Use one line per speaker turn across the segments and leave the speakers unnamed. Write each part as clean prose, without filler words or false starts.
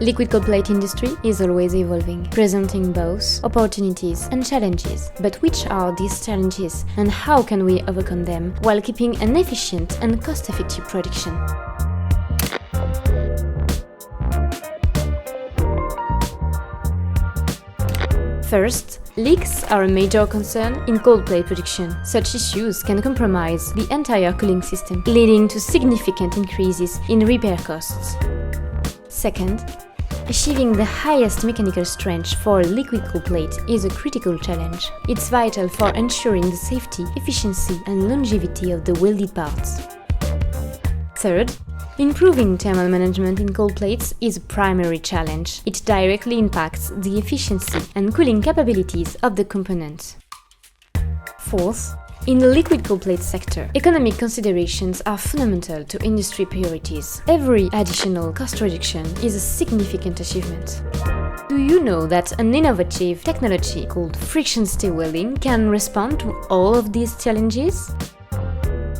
Liquid cold plate industry is always evolving, presenting both opportunities and challenges. But which are these challenges and how can we overcome them while keeping an efficient and cost-effective production? First, leaks are a major concern in cold plate production. Such issues can compromise the entire cooling system, leading to significant increases in repair costs. Second, achieving the highest mechanical strength for a liquid cold plate is a critical challenge. It's vital for ensuring the safety, efficiency and longevity of the welded parts. Third, improving thermal management in cold plates is a primary challenge. It directly impacts the efficiency and cooling capabilities of the components. Fourth, in the liquid cold plate sector, economic considerations are fundamental to industry priorities. Every additional cost reduction is a significant achievement. Do you know that an innovative technology called friction stir welding can respond to all of these challenges?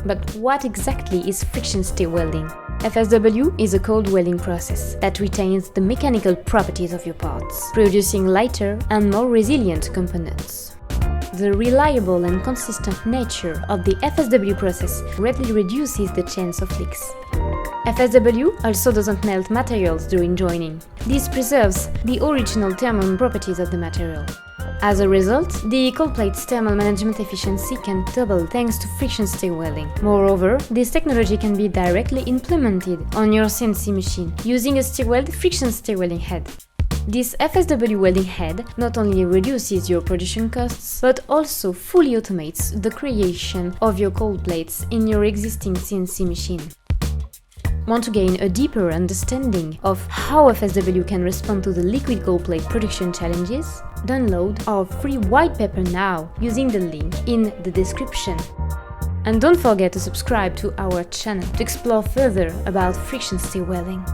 But what exactly is friction stir welding? FSW is a cold welding process that retains the mechanical properties of your parts, producing lighter and more resilient components. The reliable and consistent nature of the FSW process greatly reduces the chance of leaks. FSW also doesn't melt materials during joining. This preserves the original thermal properties of the material. As a result, the cold plate's thermal management efficiency can double thanks to friction stir welding. Moreover, this technology can be directly implemented on your CNC machine using a Stirweld friction stir welding head. This FSW welding head not only reduces your production costs, but also fully automates the creation of your cold plates in your existing CNC machine. Want to gain a deeper understanding of how FSW can respond to the liquid cold plate production challenges? Download our free white paper now using the link in the description. And don't forget to subscribe to our channel to explore further about friction stir welding.